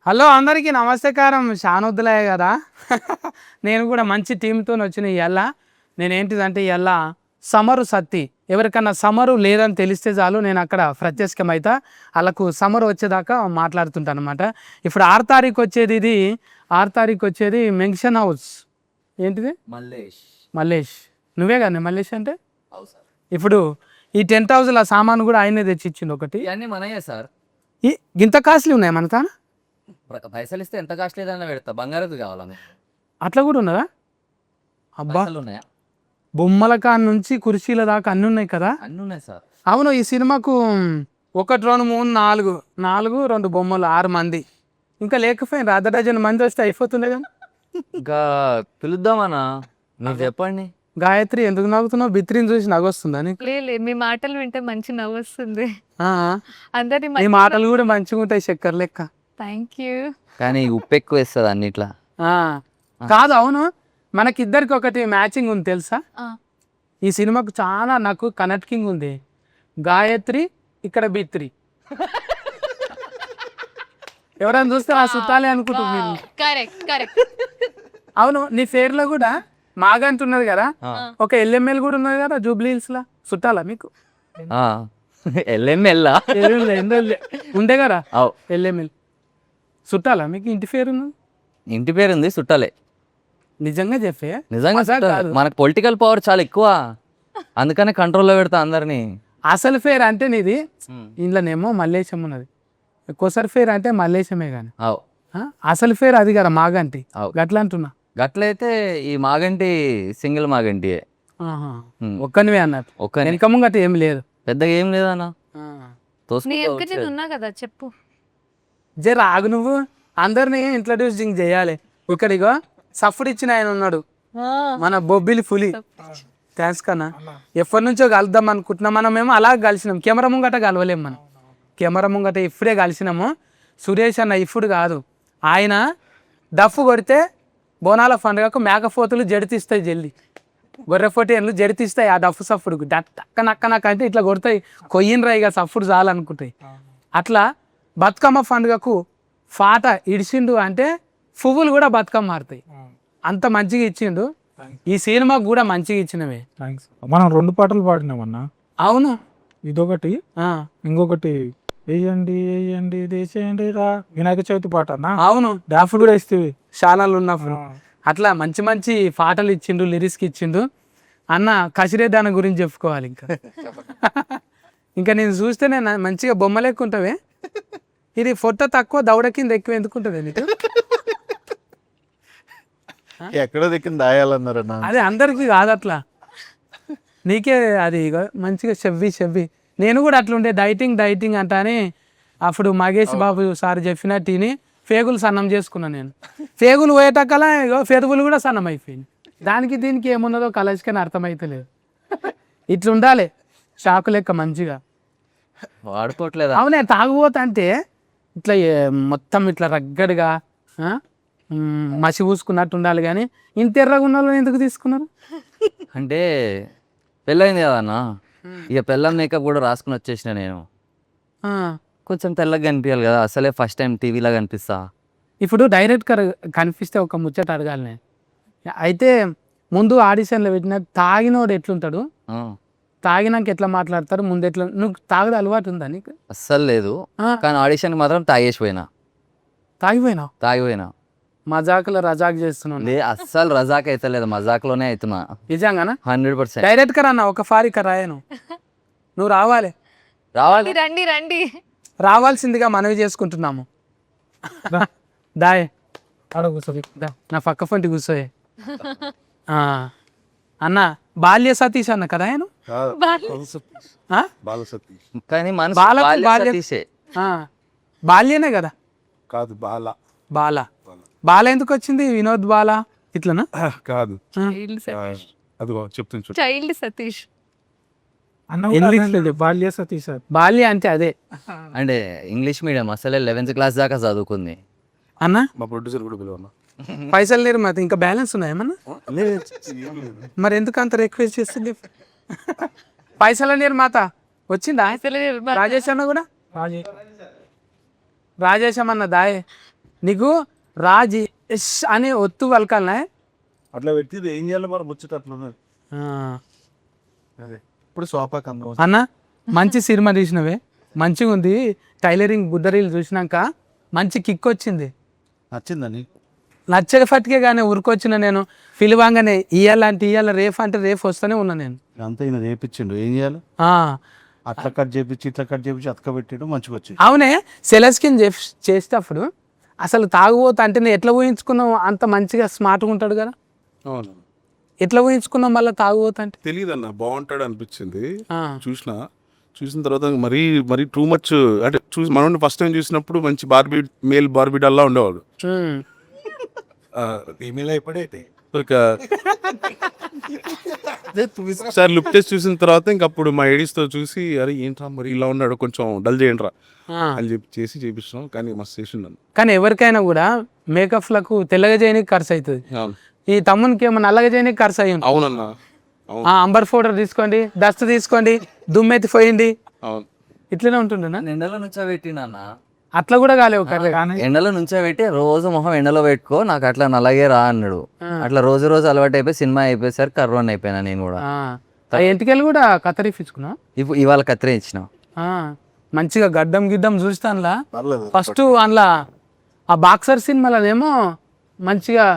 Hello అందరికీ నమస్కారం. షానొద్దులయ్య కదా. నేను కూడా మంచి టీంతో వచ్చిన ఇవాళ. నేనేంటిదంటే ఇవాళ సమరు సత్తి ఎవరికన్నా సమరు లేదని తెలిస్తే చాలు నేను అక్కడ ప్రత్యక్షమైతా వాళ్ళకు సమరు వచ్చేదాకా మాట్లాడుతుంటాను అనమాట. ఇప్పుడు 6 తారీఖు వచ్చేది, ఇది 6 తారీఖు వచ్చేది మెన్షన్ హౌస్. ఏంటిది? మల్లేష్. నువ్వే కానీ మల్లేష్ అంటే. ఇప్పుడు ఈ 10,000 సామాను కూడా ఆయనే తెచ్చిచ్చిండు ఒకటి. ఇవన్నీ మనయే సార్. ఇంత కాస్ట్లీ ఉన్నాయి మన తాన. పైసలు ఇస్తే ఎంత కాస్ట్ లేదన్నా పెడతా. బంగారది కావాలా మీకు? అట్లా కూడా ఉన్నదా? అబ్బా, ఉన్నాయా? బొమ్మల కాడ నుంచి కుర్చీల దాకా అన్ని ఉన్నాయి కదా. అన్నీ ఉన్నాయి సార్. అవును, ఈ సినిమాకు 1 2 3 4 2 బొమ్మలు 6 మంది ఇంకా లేకపోయినా అర్ధ డజన్ మంది వస్తే అయిపోతుండే కదా. ఇంకా పిలుద్దామన్నా, మీరు చెప్పండి. గాయత్రి ఎందుకు నవ్వుతున్నావు? బిత్రిని చూసి నవ్వొస్తుందా నీకు? లే మీ మాటలు వింటే మంచి నవ్వు వస్తుంది. ఆ, అందరి నీ మాటలు కూడా మంచిగా ఉంటాయి చక్కెర లెక్క. Thank you. కానీ ఉప్పు ఎక్కువ వేస్తుంది అన్నిట్లా. ఆ, కాదు, అవును, మనకిద్దరికి ఒకటి మ్యాచింగ్ ఉంది తెలుసా. ఈ సినిమాకు చాలా నాకు కనెక్టింగ్ ఉంది. గాయత్రి ఇక్కడ బిత్రి. ఎవరైనా చూస్తే ఆ సుట్టాలే అనుకుంటున్నారు. అవును, నీ పేరులో కూడా మాగంట ఉన్నది కదా, ఒక ఎల్ఎంఎల్ కూడా ఉన్నది కదా జూబ్లీ హిల్స్ లా. చుట్టాలా మీకు? ఎల్ఎంఎల్లా ఉండే కదా ఎల్ఎంఎల్. చుట్టాలా మీకు? ఇంటి పేరు ఉన్నది. ఇంటి పేరు ఉంది, చుట్టాలే. నిజంగా చెప్పే? నిజంగా మనకు పొలిటికల్ పవర్ చాలా ఎక్కువ, అందుకనే కంట్రోల్లో పెడతా అందరినీ. అసలు పేరు అంటే నీది ఇంట్లోనేమో మల్లేశం ఉన్నది, కొసరి పేరు అంటే మల్లేశమే కానీ అసలు పేరు అది కదా మాగంటి. గట్లా అంటున్నా. గట్లయితే ఈ మాగంటి సింగిల్ మాగంటి ఒక్కనివే అన్నట్టు. వెనక ముంగట ఏం లేదు, పెద్దగా ఏం లేదన్నా. ఉన్నా కదా చెప్పు. జర ఆగు, నువ్వు అందరినీ ఇంట్రడ్యూసింగ్ చేయాలి. ఇక్కడిగో సఫ్డ్ ఇచ్చిన ఆయన ఉన్నాడు, మన బొబ్బిలి పులి. థ్యాంక్స్ కన్నా. ఎప్పటి నుంచో కలుద్దాం అనుకుంటున్నాం. మనమేమో అలా కలిసినాం, కెమెరా ముంగట కలవలేము. మనం కెమెరా ముంగట ఇప్పుడే కలిసినాము. సురేష్ అన్న ఇప్పుడు కాదు, ఆయన డఫ్ కొడితే బోనాల పండుగకు మేకపోతులు జడితిస్తాయి, జల్లి గొర్రెపోటీలు జడితిస్తాయి. ఆ డఫ్ సఫ్డుకు నక్క అంటే ఇట్లా కొడతాయి, కొయ్యినరా ఇక సఫ్డు చాలనుకుంటాయి. అట్లా బతుకమ్మ పండుగకు పాట ఇడిచిండు అంటే పువ్వులు కూడా బతుకమ్మ మారుతాయి. అంత మంచిగా ఇచ్చిండు. ఈ సినిమాకు కూడా మంచిగా ఇచ్చినవే. మనం 2 పాటలు పాడినామన్నా. అవును, ఇదొకటి, ఇంకొకటి వేయండి వేయండి దేశండి రా వినాయక చవితి పాట అన్న. అవును, డాన్స్ కూడా ఇస్తేవి ఛానల్ ఉన్నప్పుడు. అట్లా మంచి మంచి పాటలు ఇచ్చిండు, లిరిక్స్కి ఇచ్చిండు. అన్న కసిరే దాని గురించి చెప్పుకోవాలి. ఇంకా నేను చూస్తే నేను మంచిగా బొమ్మలు ఎక్కువ ఉంటావే. ఇది ఫోటో తక్కువ దౌడ కింద ఎక్కువ ఎందుకుంటుంది నీకు? ఎక్కడో దిక్కిన దాయాలన్నారన్న. అదే అందరికి కాదు అట్లా, నీకే అది మంచిగా చెవ్వి. నేను కూడా అట్లుండే డైటింగ్ అంట అని అప్పుడు మగేష్ బాబు సార్ చెప్పినట్టు తిని పేగులు సన్నం చేసుకున్నాను. నేను పేగులు పోయేటక్కలా పెదవులు కూడా సన్నం అయిపోయింది. దానికి దీనికి ఏమున్నదో కలర్స్కని అర్థమైతలేదు. ఇట్లుండాలి షాకు లెక్క మంచిగా వాడుకోవట్లేదు. అవునే, తాగుబోత అంటే ఇట్లా మొత్తం ఇట్లా రగ్గడిగా మసి పూసుకున్నట్టు ఉండాలి. కానీ ఇంత ఎర్రగా ఉన్న వాళ్ళని ఎందుకు తీసుకున్నారు అంటే పెళ్ళైంది కదా అన్న, ఇక పెళ్ళం మేకప్ కూడా రాసుకుని వచ్చేసిన నేను. కొంచెం తెల్లగా కనిపించాలి కదా, అసలే ఫస్ట్ టైం టీవీలో కనిపిస్తా. ఇప్పుడు డైరెక్ట్గా కనిపిస్తే ఒక ముచ్చట అడగాలి నేను. అయితే ముందు ఆడిషన్లో పెట్టిన తాగినోడు ఎట్లుంటాడు, తాగినాక ఎట్లా మాట్లాడతారు, ముందు ఎట్లా? నువ్వు తాగదు అలవాటు ఉందా నీకు? అస్సలు లేదు, కానీ ఆడిషన్కి మాత్రం తాగిపోయినా. మజాకులో రజాక్ చేస్తున్నాను. అస్సలు రజాక్ అయితే లేదు, మజాక్లోనే అవుతున్నా. నిజంగానా? 100%. డైరెక్ట్ గా అన్న ఒక ఫారిక రాయను, నువ్వు రావాలి. రండి రావాల్సిందిగా మనవి చేసుకుంటున్నాము. దాయ్ నా పక్క ఫంటి కూర్చోయే. అన్న బాల్య సతీష్ అన్న కదా ఆయన. కానీ బాల్యనే కదా. కాదు, బాల ఎందుకు వచ్చింది? వినోద్ బాల ఇట్లనా? కాదు, అదిగో చెప్తుంది చైల్డ్ సతీష్. బాల్య సతీష్. బాల్య అంటే అదే అంటే ఇంగ్లీష్ మీడియం, అసలే 11th క్లాస్ దాకా చదువుకుంది అన్న. మా ప్రొడ్యూసర్ కూడా పిలవన్నా. పైసలు లేరు మాది, ఇంకా బ్యాలెన్స్ ఉన్నాయేమన్నా? మరి ఎందుకు అంత రిక్వెస్ట్ చేస్తుంది? పైసల నీరు మాత వచ్చిందా? రాజేష్ అన్న కూడా రాజేశం అన్న దాయే నీకు రాజీ ఎస్ అని ఒత్తు పలకాలనే. అట్లా పెట్టి ఏం చేయాలి మరి ముచ్చట అట్లా ఉన్నది. అదే ఇప్పుడు సోఫాకి అందం అన్న మంచి సినిమా తీసినవే, మంచిగా ఉంది. టైలరింగ్ బుద్ధరీలు చూసినాక మంచి కిక్ వచ్చింది. నచ్చిందని నచ్చగఫట్కే కానీ ఉరికొచ్చిన నేను పిలువాగానే ఇయ్యాలంటే ఇయ్యాల, రేపు అంటే రేపు వస్తూనే ఉన్నా నేను. అంతా ఈయన చేపించిండు, ఏం చేయాలి ఆ, అట్లా కట్ చేపించి ఇట్లా కట్ చేపించి అతక పెట్టాడు, మంచిగా వచ్చింది. అవునే సెలస్కిన్ చేసేటప్పుడు అసలు తాగుబోతా అంటే నేను ఎట్లా ఊహించుకున్నావు అంత మంచిగా స్మార్ట్గా ఉంటాడు కదా, అవును ఎట్లా ఊహించుకున్నాం మళ్ళీ తాగుబోతా అంటే. తెలియదు అన్న, బాగుంటాడు అనిపించింది. ఆ, చూసిన తర్వాత మరీ మరీ టూ మచ్ అంటే మనం ఫస్ట్ టైం చూసినప్పుడు మంచి మేల్ బార్బీ డల్లా ఉండేవాడు. ఉమ్, ఈమెయిల్ అయిపోయితే ఇక సార్ లుక్ టెస్ట్ చూసిన తర్వాత ఇంక అప్పుడు మా ఎడిస్ తో చూసి అరే ఏంట్రా మరి ఇలా ఉన్నాడు, కొంచెం డల్ చేయండి రా ఆ. అని చెప్పి చేపిస్తున్నాం. కానీ మస్తు చేసిండు. కానీ ఎవరికైనా కూడా మేకప్లకు తెల్లగా చేయడానికి ఖర్చు అవుతుంది. అవును ఈ తమ్మునికి ఏమో నల్లగా చేయడానికి ఖర్చు అయ్యి ఉంటుంది. అవునన్నా అవును అంబర్ పౌడర్ తీసుకోండి, డస్ట్ తీసుకోండి, దుమ్మెత్తి పోయింది, అవును. ఇట్లనే ఉంటుండేనా. ఎండలో నుంచోబెట్టినన్న, అట్లా కూడా కాలేవు కర్రీ. ఎండలో నుంచోబెట్టి రోజు మొహం ఎండలో పెట్టుకో, నాకు అట్లా నల్లగే రా అన్నాడు. అట్లా రోజు రోజు అలవాటు అయిపోయి సినిమా అయిపోయేసరికి కర్రోన్ అయిపోయినా నేను కూడా. ఇంటికెళ్ళి కూడా కత్తరిపించుకున్నా. ఇప్పుడు ఇవాళ కత్తిరే ఇచ్చిన. మంచిగా గడ్డం గిడ్డం చూస్తానులా. పర్లేదు. ఫస్ట్ అందులో ఆ బాక్సర్ సినిమాలోనేమో మంచిగా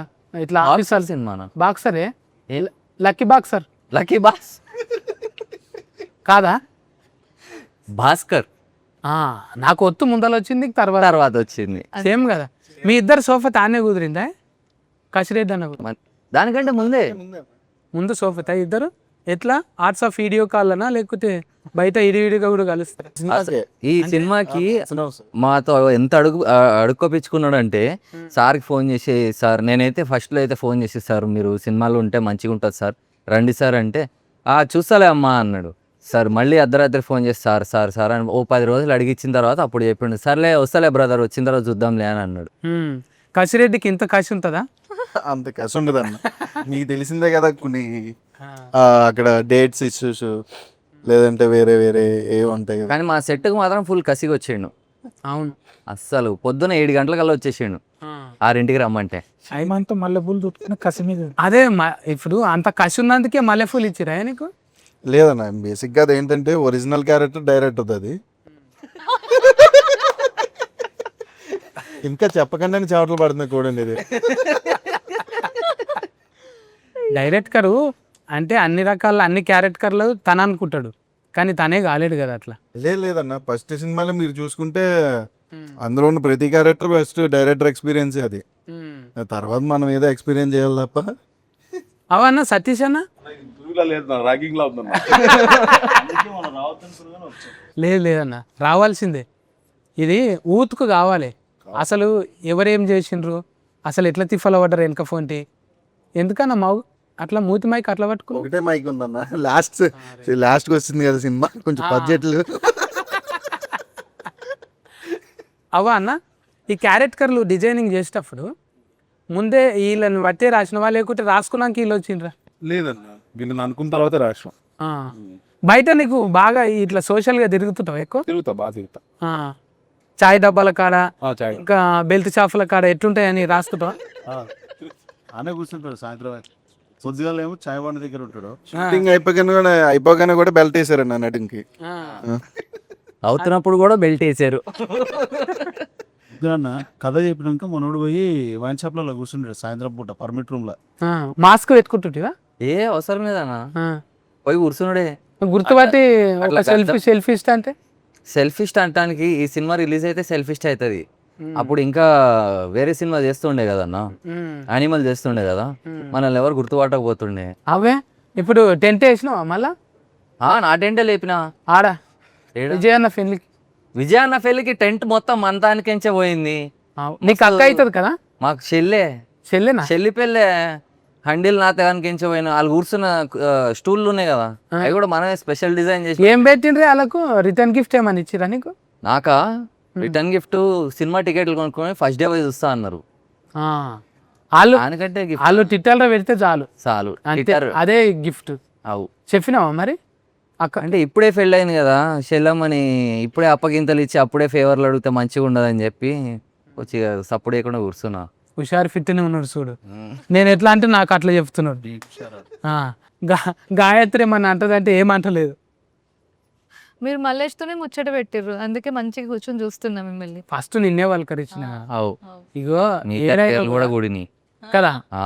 ఇట్లా ఆఫీసర్ సినిమా బాక్సరే, లక్కీ బాక్సర్. లక్కీ బాస్ కాదా? భాస్కర్ నాకు ఒత్తు ముందర వచ్చింది, తర్వాత తర్వాత వచ్చింది. సేమ్ కదా. మీ ఇద్దరు సోఫా తానే కుదిరిందా? కసిరెడ్డి అన్న కూడా దానికంటే ముందే ముందు సోఫా ఇద్దరు ఎట్లా ఆర్ట్స్ ఆఫ్ వీడియో కాల్నా లేకపోతే బయట ఇడివిడిగా కూడా కలుస్తారు? ఈ సినిమాకి మాతో ఎంత అడుక్కోపించుకున్నాడు అంటే, సార్కి ఫోన్ చేసి, సార్ నేనైతే ఫస్ట్లో అయితే ఫోన్ చేసి, సార్ మీరు సినిమాలో ఉంటే మంచిగా ఉంటుంది సార్, రండి సార్ అంటే, చూస్తాలే అమ్మా అన్నాడు. సార్ మళ్ళీ అర్ధరాత్రి ఫోన్ చేసి సార్ సార్ సార్ అని 10 రోజులు అడిగిచ్చిన తర్వాత అప్పుడు చెప్పిండు, సర్లే వస్తలే బ్రదర్, వచ్చిన తర్వాత చూద్దాంలే అని అన్నాడు. కసిరెడ్డికి ఇంత కసి ఉంటుందా? అంత కసి ఉండదు అన్న. మీకు తెలిసిందే కదా, కొన్ని అక్కడ డేట్స్ ఇష్యూస్ లేదంటే వేరే వేరే ఏ ఉంటాయి కదా. కానీ మా సెట్కి మాత్రం ఫుల్ కసిగా వచ్చిండు. అవును, అస్సలు పొద్దున 7 గంటలకల్లా వచ్చేసిండు 6ంటికి రమ్మంటే. ఐమంతా మల్లెపూలు చుట్టుకుని కసి మీద. అదే ఇప్పుడు అంత కసి ఉన్నందుకే మల్లెపూలు ఇచ్చిరా నీకు? లేదన్న, బేసిక్గా అది ఏంటంటే ఒరిజినల్ క్యారెక్టర్ డైరెక్ట్ అవుతుంది. ఇంకా చెప్పకుండానే చెమటలు పడుతుంది చూడండి ఇది. డైరెక్టరు అంటే అన్ని రకాల అన్ని క్యారెక్టర్లు తన అనుకుంటాడు, కానీ తనే కాలేడు కదా అట్లా. లేదన్న, ఫస్ట్ సినిమాలో మీరు చూసుకుంటే అందులో ఉన్న ప్రతి క్యారెక్టర్ ఫస్ట్ డైరెక్టర్ ఎక్స్పీరియన్స్ అది. తర్వాత మనం ఏదో ఎక్స్పీరియన్స్ చేయాలి తప్ప. అవన్న సతీష్ అన్న ర్యాగింగ్ లా ఉందన్న. లేదన్న, రావాల్సిందే. ఇది ఊతుకు కావాలి. అసలు ఎవరేం చేసిండ్రు, అసలు ఎట్లా తిఫల పడ్డారు వెనక ఫోన్టి, ఎందుకన్నా మావు అట్లా మూతి మైక్ అట్లా పట్టుకుని. ఒకటే మైక్ ఉందన్న, లాస్ట్ వచ్చింది కదా సినిమా, కొంచెం బడ్జెట్లు. అవా అన్న, ఈ క్యారెక్టర్లు డిజైనింగ్ చేసేటప్పుడు ముందే వీళ్ళని బట్టే రాసినవా లేకుంటే రాసుకున్నాక వీళ్ళు వచ్చిండ్రా? లేదన్న, వీళ్ళని అనుకున్న తర్వాత రాష్ట్రం. బయట నీకు బాగా ఇట్లా సోషల్గా తిరుగుతుంటావు ఎక్కువ? బాగా తిరుగుతా. చాయ్ డబ్బాల కాడ చాయ్ ఇంకా బెల్ట్ షాపుల కాడ ఎట్లుంటాయని రాస్తుంటావా? అనే కూర్చుంటాడు సాయంత్రం పొద్దుగాల ఏమో చాయ్ బండి దగ్గర ఉంటాడు. షూటింగ్ అయిపోగానే కూడా బెల్ట్ వేసారండి నటింగ్కి. అవుతున్నప్పుడు కూడా బెల్ట్ వేసారు. అన్న కథ చెప్పినాక మనోడు పోయి వైన్ షాప్ లో కూర్చుంటాడు సాయంత్రం పూట పర్మిట్ రూమ్ లో. మాస్క్ పెట్టుకుంటుంటివా? ఏ అవసరం లేదన్నా, పోయి కూర్చున్నాడే. గుర్తుపట్టి సెల్ఫీ అంటే సెల్ఫిస్ట్ అంటానికి ఈ సినిమా రిలీజ్ అయితే సెల్ఫిస్ట్ అవుతుంది. అప్పుడు ఇంకా వేరే సినిమా చేస్తుండే కదన్నా, యానిమల్ చేస్తుండే కదా, మనల్ని ఎవరు గుర్తుపట్టకపోతుండే. అవే ఇప్పుడు టెంట్ వేసినావా మళ్ళా? నా టెంటే లేపినా ఆడా విజయ్ అన్న పెళ్లికి. విజయ్ అన్న పెళ్లికి టెంట్ మొత్తం మంతానికించే పోయింది. నీకు అక్క అవుతుంది కదా? మాకు చెల్లెనా, చెల్లి పెళ్ళే. హండిల్ నా తెగానికించే పోయిన వాళ్ళు కూర్చున్న స్టూళ్ళు ఉన్నాయి కదా, అవి కూడా మనమే స్పెషల్ డిజైన్ చేసి. ఏం పెట్టిండ్రే వాళ్ళకు? రిటర్న్ గిఫ్ట్ ఏమని ఇచ్చిరా నీకు? నాకా రిటర్న్ గిఫ్ట్ సినిమా టికెట్లు కొనుక్కొని ఫస్ట్ డే పోయి చూస్తా అన్నారు. వాళ్ళు దానికంటే వాళ్ళు ట్విట్టర్లో పెడితే చాలు చాలు, అదే గిఫ్ట్. అవు చెప్పినావా మరి అక్క? అంటే ఇప్పుడే పెళ్ళి అయింది కదా చెల్లమ్మని, ఇప్పుడే అప్పగింతలు ఇచ్చి అప్పుడే ఫేవర్లు అడిగితే మంచిగా ఉండదని చెప్పి వచ్చి సపోర్ట్ చేయకుండా కూర్చున్నా. హుషారు ఫిట్నే ఉన్నాడు చూడు. నేను ఎట్లా అంటే నాకు అట్లా చెప్తున్నాడు. ఆ, గాయత్రి ఏమన్నా అంటదంటే ఏమంటలేదు. మీరు మల్లేష్తోనే ముచ్చట పెట్టిర్రు, అందుకే మంచిగా కూర్చొని చూస్తున్నా మిమ్మల్ని. ఫస్ట్ నిన్నే పలకరించిన అవు ఇగో నీ ఏడైనా పేర్లు కూడా కూడిని. కదా ఆ,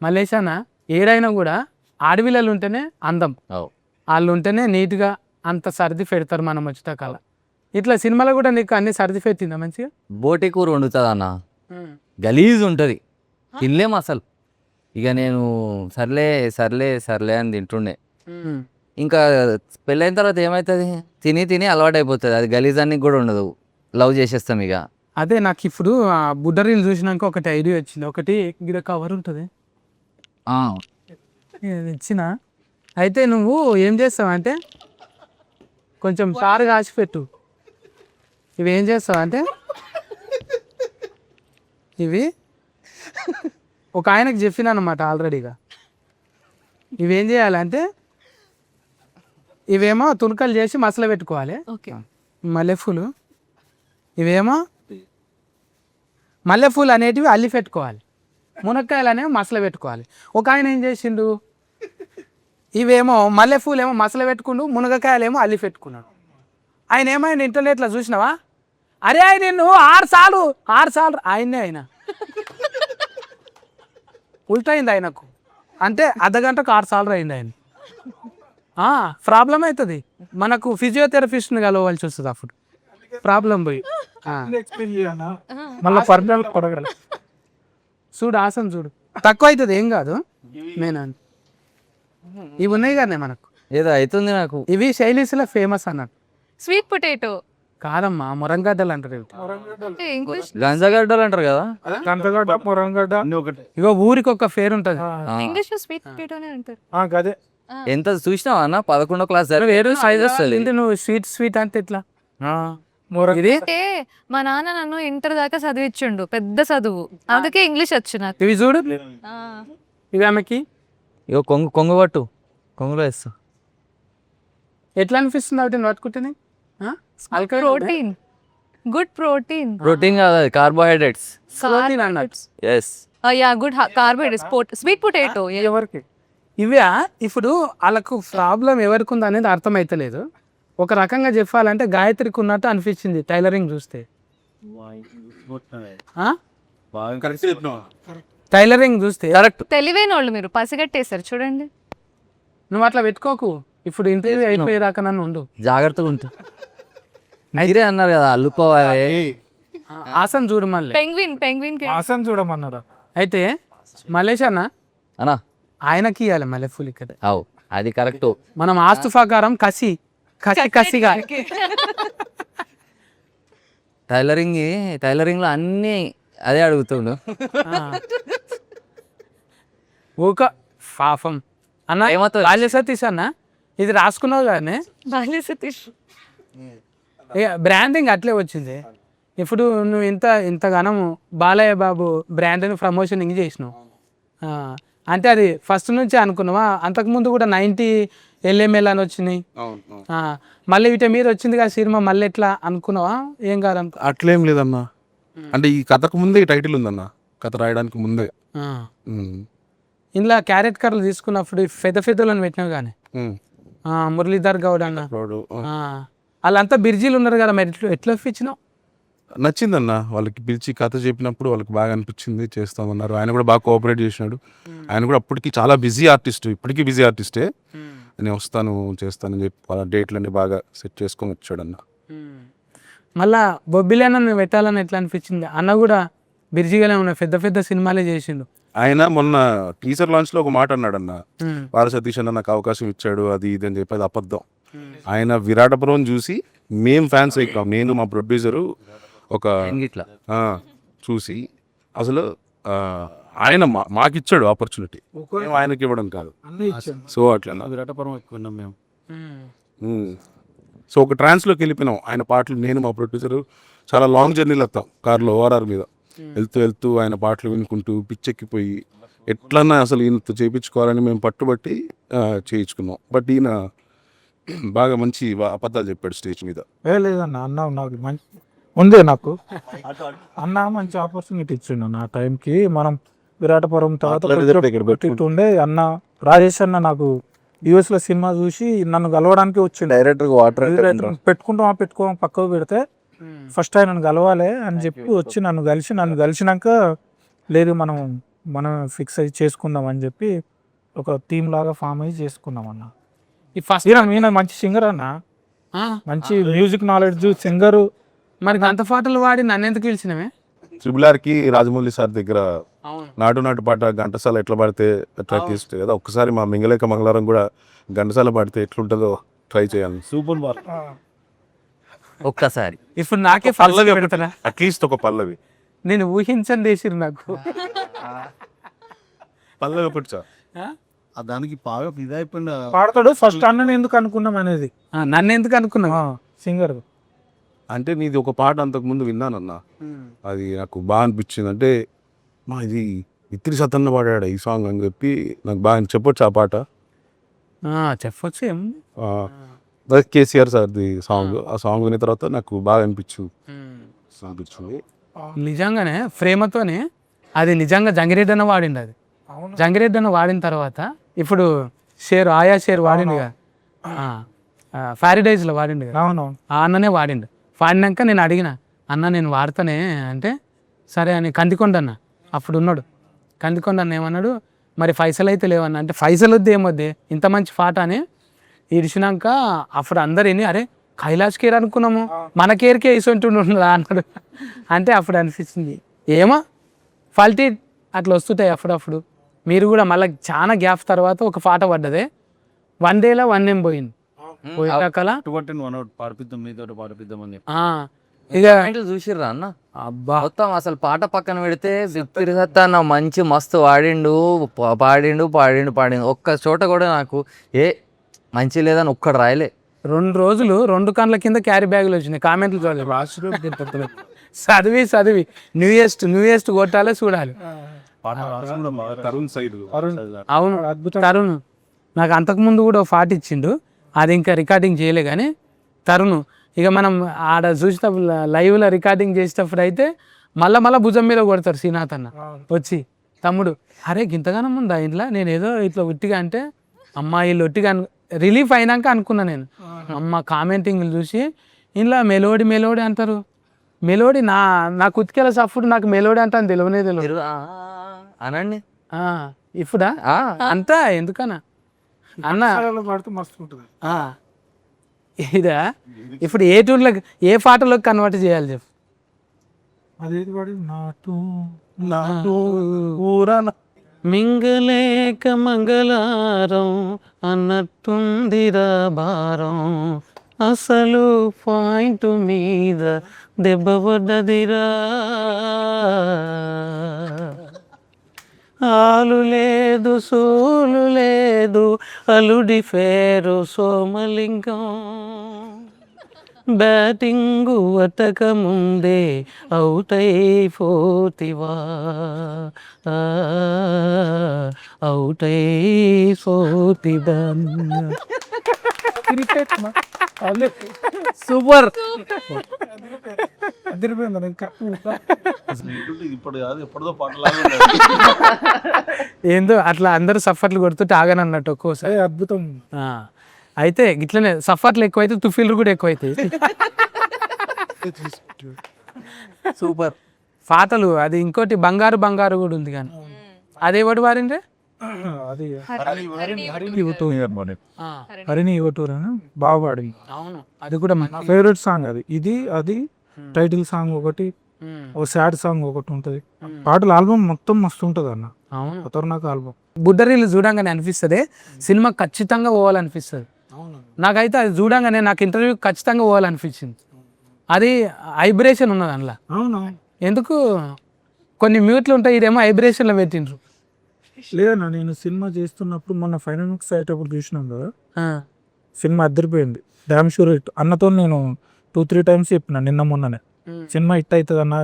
మల్లేశానా ఏడైనా కూడా ఆడపిల్లలు ఉంటేనే అందం, అవు వాళ్ళు ఉంటేనే నీట్గా అంత సర్ది పెడతారు మనం వచ్చేట కాల. ఇట్లా సినిమాలో కూడా నీకు అన్ని సర్ది పెట్టిందా మంచిగా? బోటి కూర వండుతుంది అన్న, గలీజ్ ఉంటుంది, తినలేము అసలు. ఇక నేను సర్లే సర్లే సర్లే అని తింటుండే. ఇంకా పెళ్ళైన తర్వాత ఏమవుతుంది, తిని తిని అలవాటు అయిపోతుంది, అది గలీజానికి కూడా ఉండదు, లవ్ చేసేస్తాం ఇక. అదే నాకు ఇప్పుడు ఆ బుడ్డరీలు చూసినాక ఒకటి ఐడియా వచ్చింది. ఒకటి గిడ కవర్ ఉంటుంది ఇచ్చిన, అయితే నువ్వు ఏం చేస్తావు అంటే కొంచెం చారు కాసి పెట్టు. ఇవి ఏం చేస్తావు అంటే ఇవి ఒక ఆయనకు చెప్పినా అనమాట ఆల్రెడీగా. ఇవేం చేయాలంటే ఇవేమో తునకలు చేసి మసలు పెట్టుకోవాలి. ఓకే, మల్లెపూలు ఇవేమో మల్లెపూలు అనేటివి అల్లి పెట్టుకోవాలి, మునక్కాయలు అనేవి మసలు పెట్టుకోవాలి. ఒక ఆయన ఏం చేసిండు, ఇవేమో మల్లెపూలు ఏమో మసలు పెట్టుకుండు, మునగకాయలు ఏమో అల్లి పెట్టుకున్నాడు. ఆయన ఏమైనా ఇంటర్నెట్లో చూసినావా, అరే ఆయన నిన్ను 6 సార్లు ఆయన్నే ఆయన ఉల్టైంది ఆయనకు, అంటే అర్ధగంటకు 6 సార్లు అయింది ఆయన. ప్రాబ్లం అవుతుంది మనకు, ఫిజియోథెరపిస్ట్ని కలవాల్సి వస్తుంది అప్పుడు ప్రాబ్లం పోయి. మళ్ళీ పర్మనెంట్ కొడగల. చూడు ఆసన్ చూడు, తక్కువ అవుతుంది ఏం కాదు. నేను ఇవి ఉన్నాయి కానీ మనకు ఏదో అవుతుంది నాకు. ఇవి శైలీస్లో ఫేమస్ అన్నట్టు. స్వీట్ పొటాటో కాదమ్మా మురంగడ్డలు అంటారు ఇవి. ఇంగ్లీష్, గంజగడ్డలు అంటారు కదా. గంటగడ్డ మురంగడ్డ ఇగో ఊరికి ఒక పేరు ఉంటుంది. ఇంగ్లీష్ లో స్వీట్ పొటాటోనే అంటారు. గదే. ఎంత చూసినావా అన్న, 11వ క్లాస్ వేరు సైజ్ వస్తుంది. నువ్వు స్వీట్ అంటే ఇట్లా ఇది అంటే మా నాన్న నన్ను ఇంటర్ దాకా చదివించుండు, పెద్ద చదువు, అందుకే ఇంగ్లీష్ వచ్చు నాకు. ఇవి చూడు, ఆ, ఇవి ఆమెకి ఇగో కొంగు పట్టు, కొంగులో వేస్తా. ఎట్లా అనిపిస్తుంది అవి పట్టుకుంటేనే? Protein, good protein. ప్రోటీన్ కాదు, అది కార్బోహైడ్రేట్స్. అన్నట్టు. Yes, yeah, good carbohydrates. Sweet potato ఎవరికి ఇవే ఇప్పుడు వాళ్ళకు ప్రాబ్లం ఎవరికి ఉంది అనేది అర్థమైతలేదు. ఒక రకంగా చెప్పాలంటే గాయత్రికి ఉన్నట్టు అనిపించింది టైలరింగ్ చూస్తే. టైలరింగ్ చూస్తే కరెక్ట్. తెలివైన వాళ్ళు మీరు, పసిగట్టేశారు చూడండి. నువ్వు అట్లా పెట్టుకోకు, ఇప్పుడు ఇంటర్వ్యూ అయిపోయేదాకా నన్ను ఉండు, జాగ్రత్తగా ఉంటా. మీరే అన్నారు కదా అల్లుకోవాలి. ఆసన్ చూడు మళ్ళీ. పెంగ్విన్ ఆసన్ చూడమన్నారా? అయితే మలేష్ అన్న అన్నా ఆయనకి ఇవ్వాలి మల్లెపూలు ఇక్కడ. అవు అది కరెక్ట్. మనం ఆస్తు ప్రకారం కసిగా టైలరింగ్ లో అన్ని అదే అడుగుతుండు. ఊక పాపం అన్న. ఏమవుతుంది? బాల్య సతీష్ అన్న ఇది రాసుకున్నావు కానీ బాల్య సతీష్ బ్రాండింగ్ అట్లే వచ్చింది. ఇప్పుడు నువ్వు ఇంతగానము బాలయ్య బాబు బ్రాండ్ని ప్రమోషనింగ్ చేసినావు, అంటే అది ఫస్ట్ నుంచే అనుకున్నావా? అంతకుముందు కూడా 90 LML అని వచ్చినాయి, మళ్ళీ వీటి మీద వచ్చింది కదా సినిమా, మళ్ళీ ఎట్లా అనుకున్నావా? ఏం కాదనుకో. అట్లేం లేదన్నా, అంటే ఈ కథకు ముందే ఈ టైటిల్ ఉందన్న, కథ రాయడానికి ముందే. ఇందులో క్యారెట్ కర్రలు తీసుకున్నప్పుడు పెద్దలను పెట్టినావు కానీ మురళీధర్ గౌడ్ అన్న వాళ్ళంతా బిర్జీలు ఉన్నారు కదా, మరి ఎట్లా ఇచ్చినావు? నచ్చిందన్న, వాళ్ళకి పిలిచి కథ చెప్పినప్పుడు వాళ్ళకి బాగా అనిపించింది, చేస్తామన్నారు. ఆయన కూడా బాగా కోఆపరేట్ చేసినాడు. ఆయన కూడా అప్పటికి చాలా బిజీ ఆర్టిస్ట్, ఇప్పటికీ బిజీ ఆర్టిస్టే. నేను వస్తాను చేస్తానని చెప్పి వాళ్ళ డేట్లన్నీ బాగా సెట్ చేసుకొని వచ్చాడు అన్న. మళ్ళా బొబ్బిలి అన్న పెట్టాలని ఎట్లా అనిపించింది? అన్న కూడా బిర్జీగానే ఉన్నాయి, పెద్ద సినిమాలే చేసిండు. ఆయన మొన్న టీజర్ లాంచ్ లో ఒక మాట అన్నాడు అన్న, బాల సతీష్ అన్న నాకు అవకాశం ఇచ్చాడు అది ఇది అని చెప్పి, అది అబద్ధం. ఆయన విరాటపురం చూసి మేం ఫ్యాన్స్ అయిపోయాం, నేను మా ప్రొడ్యూసరు ఒక ఇట్లా చూసి అసలు ఆయన మాకిచ్చాడు ఆపర్చునిటీ, ఆయనకి ఇవ్వడం కాదు. సో అట్లా విరాటపురం ఎక్కువ ఉన్నాం మేము. సో ఒక ట్రాన్స్లోకి వెళ్ళిపోయినాం. ఆయన పాటలు నేను మా ప్రొడ్యూసరు చాలా లాంగ్ జర్నీలు వస్తాం కార్లో ORR మీద వెళ్తూ ఆయన పాటలు వినుకుంటూ పిచ్చెక్కిపోయి ఎట్లన్నా అసలు ఈయనతో చేయించుకోవాలని మేము పట్టుబట్టి చేయించుకున్నాం. బట్ ఈయన బాగా మంచి అబద్ధాలు చెప్పాడు స్టేజ్ మీద. లేదన్న, అన్నావు నాకు ఉందే నాకు అన్న మంచి ఆపర్చునిటీ ఇచ్చిండు అన్న ఆ టైంకి. మనం విరాటపురం తర్వాత మాట్లాడేటప్పుడు ఇక్కడ కొంచెం ఉండే అన్న రాజేష్ అన్న నాకు యూఎస్ లో సినిమా చూసి నన్ను కలవడానికి వచ్చిండు. డైరెక్టర్ వాటర్ పెట్టుకుంటామా పెట్టుకోమా పక్కకు పెడితే ఫస్ట్ ఆయన నన్ను కలవాలి అని చెప్పి వచ్చి నన్ను కలిసినాక లేదు మనం ఫిక్స్ అయ్యి చేసుకుందాం అని చెప్పి ఒక టీమ్ లాగా ఫామ్ అయ్యి చేసుకున్నాం అన్న. ఈ ఫస్ట్ ఈయన మంచి సింగర్ అన్న, మంచి మ్యూజిక్ నాలెడ్జ్ సింగరు. మరి గంత పాటలు వాడి నన్ను ఎందుకు పిలిచినవే? త్రిబులార్కి రాజమౌళి సార్ దగ్గర అవును. నాటు పాట ఘంటసాల ఎట్లా పాడితే ఎట్లా తీస్తుంది కదా, ఒక్కసారి మా మింగలేక మంగళవారం కూడా ఘంటసాల పాడితే ఎట్లుంటుందో ట్రై చేయాలి. సూపర్ బాల్ ఒక్కసారి ఇప్పుడు నాకే పల్లవి పెడతారా? అట్లీస్ట్ ఒక పల్లవి నేను ఊహించండి వేసిరు నాకు. పల్లవి ఒకటి సార్. దానికి బాగా ఇది అయిపోయింది. పాడతాడు ఫస్ట్ అన్నని ఎందుకు అనుకున్నాం అనేది నన్ను ఎందుకు అనుకున్నావు? సింగర్. అంటే నీది ఒక పాట అంతకు ముందు విన్నానన్న, అది నాకు బాగా అనిపించింది. అంటే మా ఇది ఇత్రి సతన్న పాడాడు ఈ సాంగ్ అని చెప్పి నాకు బాగా చెప్పొచ్చు ఆ పాట. చెప్పొచ్చు ఏం. కేసీఆర్ సార్ది సాంగ్. ఆ సాంగ్ విన్న తర్వాత నాకు బాగా అనిపించింది. నిజంగానే ప్రేమతోనే అది నిజంగా జంగిరెడ్డి అన్న వాడిండు. అది జంగిరెడ్డి అన్న వాడిన తర్వాత ఇప్పుడు ఆయా షేర్ వాడిండు కదా, ప్యారడైజ్లో వాడిండు కదా, అవునవును. ఆ అన్ననే వాడిండు. వాడినాక నేను అడిగిన అన్న నేను వాడతానే అంటే సరే అని కందికొండ అన్న అప్పుడు ఉన్నాడు. కందికొండ అన్న ఏమన్నాడు, మరి పైసలు అయితే లేవన్న అంటే పైసలు వద్దు ఏమొద్దే ఇంత మంచి పాట అని ఇడిచినాక అప్పుడు అందరు విని అరే కైలాష్ కేర్ అనుకున్నాము మన కేర్కే వేసుంటుండా అన్నాడు. అంటే అప్పుడు అనిపించింది ఏమో ఫాల్టీ అట్లా వస్తుంటాయి అప్పుడప్పుడు. మీరు కూడా మళ్ళీ చాలా గ్యాప్ తర్వాత ఒక పాట పడ్డదే 1 డేలో 1 ఏం పోయింది పోయాకలా ఇక చూసిర్రా అన్న? అబ్బా మొత్తం అసలు పాట పక్కన పెడితే తిరుగుతా మంచి మస్తు వాడిండు పాడిండు ఒక్క చోట కూడా నాకు మంచి లేదని ఒక్కడు రాయలే. 2 రోజులు 2 కళ్ళ కింద క్యారీ బ్యాగులు వచ్చినాయి. కామెంట్లు చూడలేదు. చదివి న్యూయెస్ట్ కొట్టాలి చూడాలి. తరుణ్ సైడ్ అవును తరుణ్ నాకు అంతకుముందు కూడా ఒక పాట ఇచ్చిండు, అది ఇంకా రికార్డింగ్ చేయలే కానీ తరుణ్ ఇక మనం ఆడ చూసేటప్పుడు లైవ్లో రికార్డింగ్ చేసేటప్పుడు అయితే మళ్ళా భుజం మీద కొడతారు శ్రీనాథ్ అన్న వచ్చి, తమ్ముడు అరే గింతగానం ఉందా ఇంట్లో, నేను ఏదో ఇట్లా ఒట్టిగా అంటే అమ్మ వీళ్ళు ఒట్టిగా రిలీఫ్ అయినాక అనుకున్నా నేను. అమ్మ కామెంటింగ్లు చూసి ఇంట్లో మెలోడీ అంటారు. మెలోడీ నా కుతికేల సఫుడు నాకు మెలోడీ అంటాను తెలియదు అనండి ఇప్పుడా అంతా ఎందుకన్నా అన్న పాడితే మస్తు ఉంటుంది. ఇదా ఇప్పుడు ఏ టూర్లోకి ఏ పాటలోకి కన్వర్ట్ చేయాలి చెప్పు. అదేది పాడి నాటు మింగలేక మంగళారం అన్నట్టుందిరా భారం, అసలు పాయింట్ మీద దెబ్బ పడ్డదిరా, ఆలు లేదు సోలు లేదు అలుడి పేరు సోమలింగం, బ్యాటింగు అటక ముందే అవుట్ అయిపోతివా అవుట్ అయిపోతివా. సూపర్ ఇంకా ఏందో అట్లా అందరూ సఫర్లు కొడుతుంటే ఆగనన్నట్టు ఒక్కోసారి. అద్భుతం. అయితే ఇట్లనే సఫర్లు ఎక్కువైతే తుఫీలు కూడా ఎక్కువైతాయి. సూపర్ పాటలు. అది ఇంకోటి బంగారు కూడా ఉంది కానీ అదే ఒకటి వారిండే అది హరిని యువటూర్ అని బాగా పాడింది. అవును అది కూడా నా ఫేవరెట్ సాంగ్ అది టైటిల్ సాంగ్ ఒకటి, ఓ సాడ్ సాంగ్ ఒకటి ఉంటది. పాటల ఆల్బమ్ మొత్తం మస్తు ఉంటది అన్న. అవును ఖతర్నాక్ ఆల్బమ్. బుడ్డరీలు చూడంగానే అనిపిస్తుంది సినిమా ఖచ్చితంగా పోవాలనిపిస్తుంది. నాకైతే అది చూడంగానే నాకు ఇంటర్వ్యూ ఖచ్చితంగా పోవాలనిపించింది. అది వైబ్రేషన్ ఉన్నది అందులో. అవును ఎందుకు కొన్ని మ్యూట్లు ఉంటాయి, ఇదేమో వైబ్రేషన్లో పెట్టిండ్రు. లేదన్నా నేను సినిమా చేస్తున్నప్పుడు మొన్న ఫైనాన్స్ అయ్యేటప్పుడు చూసినాం కదా, సినిమా అద్దరిపోయింది. డ్యామ్ షూర్ హిట్ అన్నతో నేను 2-3 టైమ్స్ చెప్పిన నిన్న మొన్ననే, సినిమా హిట్ అవుతుంది అన్న,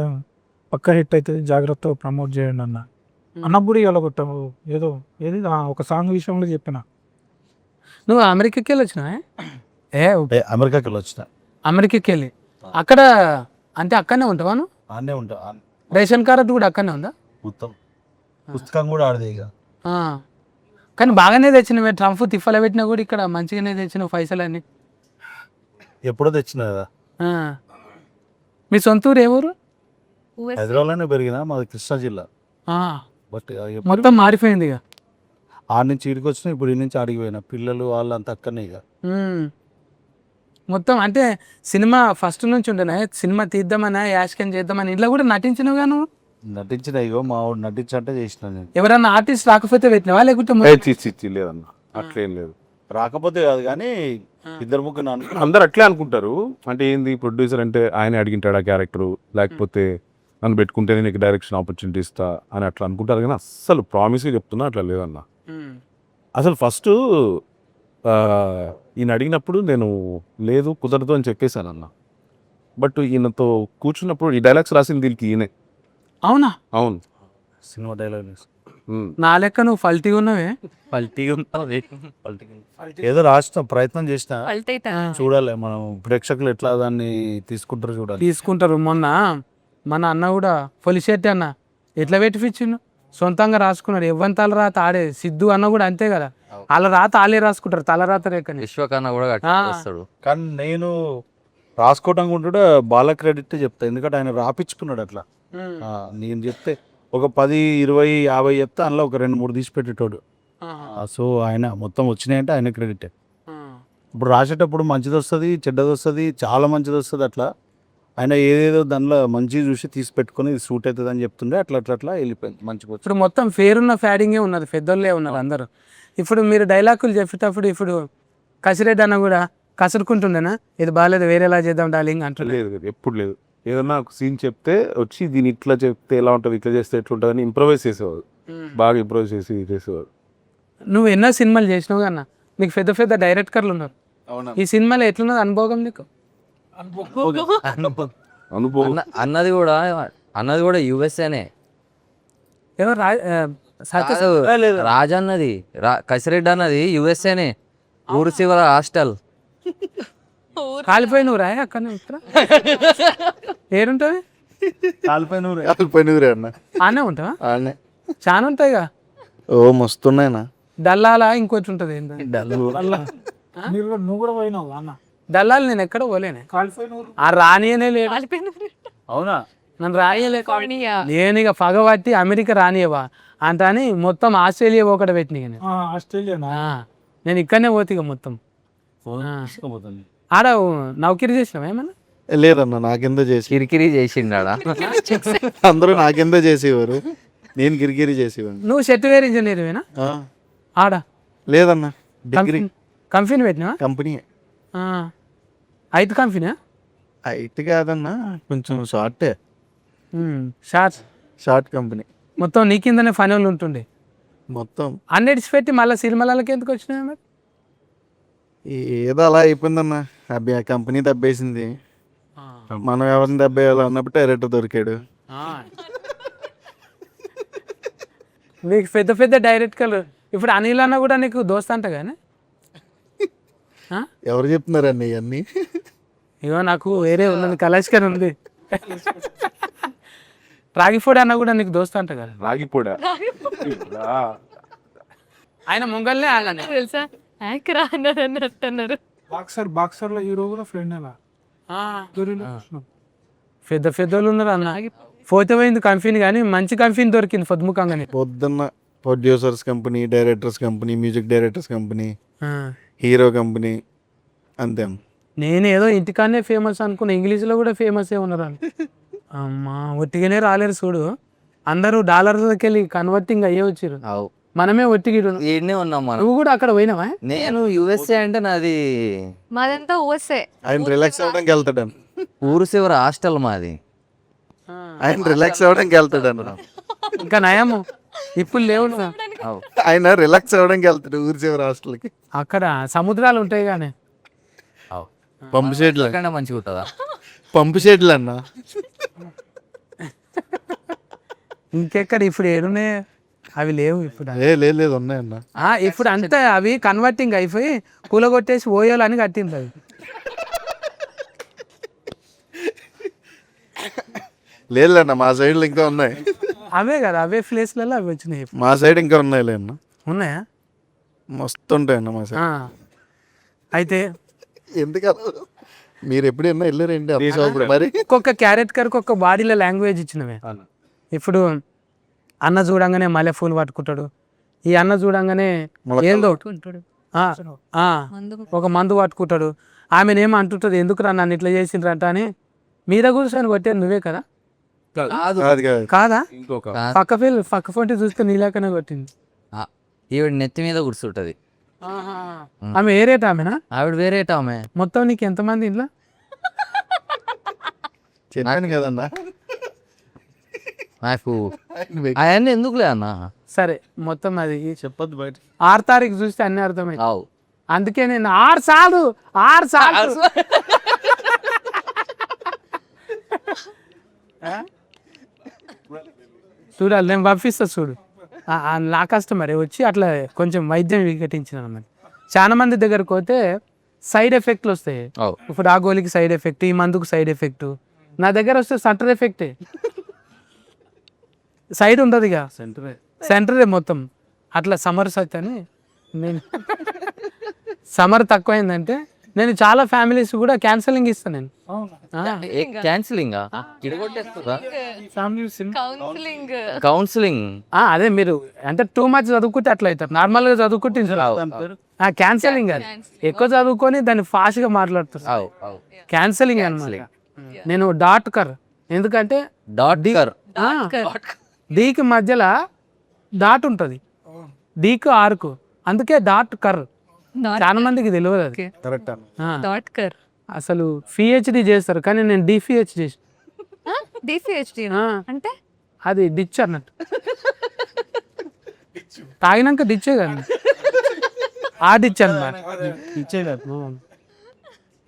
పక్కా హిట్ అవుతుంది, జాగ్రత్తగా ప్రమోట్ చేయండి అన్న. అన్నప్పుడు ఇవాళ కొట్టాము ఏదో ఏది ఒక సాంగ్ విషయంలో చెప్పిన. నువ్వు అమెరికాకి వెళ్ళి వచ్చినా? అమెరికాకి వెళ్ళి వచ్చిన. అమెరికాకి వెళ్ళి అక్కడ అంటే అక్కడనే ఉంటావా నువ్వు? ఆడనే ఉంటా రేషన్ కార్డు కూడా అక్కడనే ఉందా? మొత్తం పుస్తకం కూడా ఆడదే ఇక. ఆ. కానీ బాగానే తెచ్చినవే, ట్రంప్ తిఫల పెట్టినా కూడా ఇక్కడ మంచిగానే తెచ్చినావు పైసలన్నీ. ఎప్పుడో తెచ్చిన కదా. ఆ. మీ సొంత ఊరు ఏ ఊరు? హైదరాబాద్లోనే పెరిగినా, మాది కృష్ణా జిల్లా. ఆ. బట్ మొత్తం మారిపోయింది ఇక. ఆడ నుంచి ఈడికి వచ్చిన, ఇప్పుడు ఈ నుంచి ఆడికి పోయినా, పిల్లలు వాళ్ళంతా అక్కడనే ఇక. ఉమ్. మొత్తం అంటే సినిమా ఫస్ట్ నుంచి ఉండేనా, సినిమా తీద్దామన్నా యాష్కన్ చేద్దామని ఇంట్లో కూడా నటించినవుగా నువ్వు? నటించిన ఇగో మా వాడు నటించంటే చేసిన నేను. ఎవరన్నా ఆర్టిస్ట్ రాకపోతే పెట్టినవా లేకుంటే లేదన్న అట్లేం లేదు. రాకపోతే కాదు కానీ ఇద్దరు ముగ్గురు అనుకున్నా. అందరు అట్లే అనుకుంటారు. అంటే ఏంది ప్రొడ్యూసర్ అంటే ఆయన అడిగింటాడు ఆ క్యారెక్టర్, లేకపోతే నన్ను పెట్టుకుంటేనే నీకు డైరెక్షన్ ఆపర్చునిటీ ఇస్తా అని అట్లా అనుకుంటారు. కానీ అస్సలు ప్రామిస్గా చెప్తున్నా అట్లా లేదన్న. అసలు ఫస్ట్ ఈయన అడిగినప్పుడు నేను లేదు కుదరదు అని చెప్పేశాను అన్న. బట్ ఈయనతో కూర్చున్నప్పుడు ఈ డైలాగ్స్ రాసింది దీనికి ఈయనే. అవునా? అవును. సినిమా డైలాగ్ నా లెక్క నువ్వు ఫల్టీగా ఉన్నవే. ఏదో రాసిన ప్రయత్నం చేసిన, అల్తైతా చూడాలి మనం ప్రేక్షకులు ఎట్లా దాన్ని తీసుకుంటారో చూడాలి. తీసుకుంటారు. మొన్న మన అన్న కూడా పొలిశెట్టి అన్న ఎట్లా పెట్టిపించిండు, సొంతంగా రాసుకున్నాడు. ఎవ్వని తల రాత ఆడే. సిద్ధు అన్న కూడా అంతే కదా, వాళ్ళ రాత వాళ్ళే రాసుకుంటారు, తల రాత రేకని. విశ్వకన్నా కూడా వస్తాడు. కానీ నేను రాసుకోవటం కూడా బాల క్రెడిట్ చెప్తా, ఎందుకంటే ఆయన రాపించుకున్నాడు అట్లా. నేను చెప్తే ఒక 10, 20, 50 చెప్తే అందులో ఒక 2-3 తీసి పెట్టేటోడు. సో ఆయన మొత్తం వచ్చినాయంటే ఆయన క్రెడిట్. ఇప్పుడు రాసేటప్పుడు మంచిది వస్తుంది, చెడ్డది వస్తుంది, చాలా మంచిది వస్తుంది. అట్లా ఆయన ఏదేదో దానిలో మంచి చూసి తీసి పెట్టుకుని ఇది సూట్ అవుతుంది అని చెప్తుండే, అట్లా అట్లా అట్లా వెళ్ళిపోయింది మంచిగా. ఇప్పుడు మొత్తం ఫేరున్న ఫ్యాడింగే ఉన్నది, పెద్దోళ్ళే ఉన్నారు అందరూ. ఇప్పుడు మీరు డైలాగులు చెప్పేటప్పుడు ఇప్పుడు కసిరెడ్డి అన్న కూడా కసురుకుంటుండేనా, ఇది బాగాలేదు వేరేలా చేద్దాం డార్లింగ్ అంటారు? లేదు లేదు, ఎప్పుడు లేదు. ఏదన్నా ఒక సీన్ చెప్తే వచ్చి దీన్ని ఇట్లా చెప్తే ఎలా ఉంటుంది, ఇట్లా చేస్తే ఎట్లా ఉంటుంది అని ఇంప్రవైజ్ చేసేవాడు. బాగా ఇంప్రవైజ్ చేసి చేసేవాడు. నువ్వు ఎన్నో సినిమాలు చేసినావు అన్న, నీకు పెద్ద పెద్ద డైరెక్టర్లు ఉన్నారు. ఈ సినిమాలో ఎట్లున్నది అనుభవం నీకు? అనుభవం అన్నది కూడా యుఎస్ఏనే. ఎవరు రాజా అన్నది కసిరెడ్డి అన్నది యుఎస్ఏనే. ఊరు చివర హాస్టల్. కాలిపోయి నువ్వు రాయ అక్కడ ఏడుంటావి? కాలిపోయినూరే అన్న. ఆనే ఉంటావా? ఆడనే చాలా ఉంటాయిగా. ఓ మస్తున్నాయినా. దల్లాలా ఇంకోటి ఉంటుంది ఏంటంటే నువ్వు కూడా పోయినావు అన్న? దల్లాలు నేను ఎక్కడ పోలేనే, కాలిపోయినూరు. ఆ రానియనే లేదు. అవునా? నన్ను రాయలే. నేను ఇక పగబట్టి అమెరికా రానియవా అంత అని మొత్తం ఆస్ట్రేలియా ఒకటి పెట్టిన. ఆస్ట్రేలియానా? నేను ఇక్కడనే పోతే ఇక మొత్తం. ఆడ నౌకరీ చేసినావా ఏమన్నా? లేదన్న, నాకెందో చేసి కిరికిరి చేసిండాడా. అందరూ నాకెందో చేసేవారు, నేను గిరిగిరి చేసేవాడు. నువ్వు సాఫ్ట్వేర్ ఇంజనీర్వేనా? ఆడ లేదన్న, డిగ్రీ కంపెనీ పెట్టినావా? కంపెనీ. అయితే కంపెనీ ఐటీ కాదన్న, కొంచెం షార్టే. Short company. మొత్తం నీ కిందనే పని వాళ్ళు ఉంటుండే మొత్తం. అన్నిటిసి పెట్టి మళ్ళీ సినిమాలకి ఎందుకు వచ్చినాయి మరి? ఏదో అలా అయిపోయిందన్న, ఆ కంపెనీ దెబ్బేసింది. మనం ఎవరిని దెబ్బేయాలో అన్నప్పుడు డైరెక్టర్ దొరికాడు. మీకు పెద్ద పెద్ద డైరెక్టర్లు ఇప్పుడు అనిల్ అన్న కూడా నీకు దోస్త్ అంట కానీ. ఎవరు చెప్తున్నారండి ఇవన్నీ? ఇగో నాకు వేరే ఉన్నది, కలాష్కర్ ఉంది. రాగిపోడి అన్న కూడా నీకు దోస్త్ అంట కదా? రాగిపోడా ఆయన ముంగల్నే అలానే తెలుసా, యాక్రా అన్నారు. బాక్సర్ లో హీరో కూడా ఫ్రెండ్ అలా. పెద్ద పెద్దోళ్ళు ఉన్నారు అన్న. పోతే పోయింది కంపెనీ, కానీ మంచి కంపెనీ దొరికింది పొద్దుముఖంగానే. పొద్దున్న producers company, directors company, music directors company, hero company, అంతే. నేను ఏదో ఇంటికానే ఫేమస్ అనుకున్నా, ఇంగ్లీష్లో కూడా ఫేమసే ఉన్నారు అని. అమ్మా ఒట్టిగానే రాలేరు చూడు, అందరూ డాలర్లకి వెళ్ళి కన్వర్టింగ్ అయ్యే వచ్చారు. మనమే ఒట్టిగిడు. ఈడనే ఉన్నాం మనం. నువ్వు కూడా అక్కడ పోయినావా? నేను యుఎస్ఏ అంటే నాది మాదంతా ఊసే. ఆయన రిలాక్స్ అవ్వడానికి వెళ్తాడు. ఊరు చివర హాస్టల్ మాది. ఆయన రిలాక్స్ అవ్వడానికి వెళ్తాడు అన్న. ఇంకా నయము ఇప్పుడు లేవు. ఆయన రిలాక్స్ అవ్వడానికి వెళ్తాడు ఊరి చివరి హాస్టల్కి. అక్కడ సముద్రాలు ఉంటాయి కానీ పంపు షెడ్లు మంచిగా ఉంటుందా? పంపు షెడ్లు అన్న. ఇంకెక్కడ ఇప్పుడు ఏడునే అవి లేవు ఇప్పుడు. లేదు ఉన్నాయన్న. ఇప్పుడు అంతా అవి కన్వర్టింగ్ అయిపోయి కూలగొట్టేసి ఓయోలు అని కట్టింది అవి. లేదన్న మా సైడ్లో ఇంకా ఉన్నాయి, అవే కదా అవే ప్లేస్లలో అవి వచ్చినాయి. మా సైడ్ ఇంకా ఉన్నాయి లేదన్న, ఉన్నాయా? మస్తు ఉంటాయన్న మా సైడ్. ఆ. అయితే ఎందుకన్నా మీరు ఎప్పుడైనా వెళ్ళారండి అప్పుడు మరి? ఒక్కొక్క క్యారెట్ కర్కి ఒక్క బాడీలో లాంగ్వేజ్ ఇచ్చినవే. ఇప్పుడు అన్న చూడంగానే మల్లె పూలు పట్టుకుంటాడు, ఈ అన్న చూడంగానే ఏందో ఆ, ఆ, ఒక మందు పట్టుకుంటాడు, ఆమెనేమో అంటుంటుంది ఎందుకురా నన్ను ఇట్లా చేసిండ్రంట అని మీద కూర్చొని కొట్టేది నువ్వే కదా? కాదు కాదు, కాదా? ఇంకొక పక్క ఫోటో చూస్తే నీలాకనే కొట్టింది. ఈవిడ నెత్తి మీద కూర్చుంటది. ఆమె ఏ రేట్ ఆమెనా? ఆవిడ వేరేట ఆమె. మొత్తం నీకు ఎంతమంది ఇంట్లో? చెప్పాను కదన్నా. నాకు అవన్నీ ఎందుకులే అన్న. సరే మొత్తం అది చెప్పొద్దు బయట. 6 తారీఖు చూస్తే అన్ని అర్థమైంది. అవు అందుకే నేను 6 సార్లు చూడాలి, నేను పంపిస్తా చూడు. నా కస్టమరే వచ్చి అట్లా కొంచెం వైద్యం వికటించిన అన్నమాట. చాలా మంది దగ్గరకు పోతే సైడ్ ఎఫెక్ట్లు వస్తాయి. అవు ఇప్పుడు ఆ గోలికి సైడ్ ఎఫెక్ట్, ఈ మందుకు సైడ్ ఎఫెక్ట్. నా దగ్గర వస్తే సెంటర్ ఎఫెక్టే, సైడ్ ఉండదు ఇక, సెంటరే మొత్తం. అట్లా సమర్ సత్ అని నేను సమర్ తక్కువైందంటే నేను చాలా ఫ్యామిలీస్ కూడా క్యాన్సలింగ్ ఇస్తాను నేను. Cancelling counselling. అదే మీరు అంటే టూ మచ్ చదువుకుంటే అట్లా అవుతారు, నార్మల్గా చదువుకుంటే క్యాన్సలింగ్ అది ఎక్కువ చదువుకొని దాన్ని ఫాస్ట్గా మాట్లాడుతారు. క్యాన్సలింగ్ అనమాట. నేను డాట్ కర్, ఎందుకంటే డీకి మధ్యలో డాట్ ఉంటుంది, డీకు ఆర్కు, అందుకే డాట్ కర్. చాలా మందికి తెలియదు అది. కరెక్ట్ అన్న. డాట్ కర్. అసలు పిహెచ్డి చేస్తారు కానీ నేను డిపిహెచ్ చేసి డిసిహెచ్డి అంటే అది డిచ్ అన్నట్టు, తాగినాక డిచ్చే కదా, ఆ డిచ్ అన్నమాట.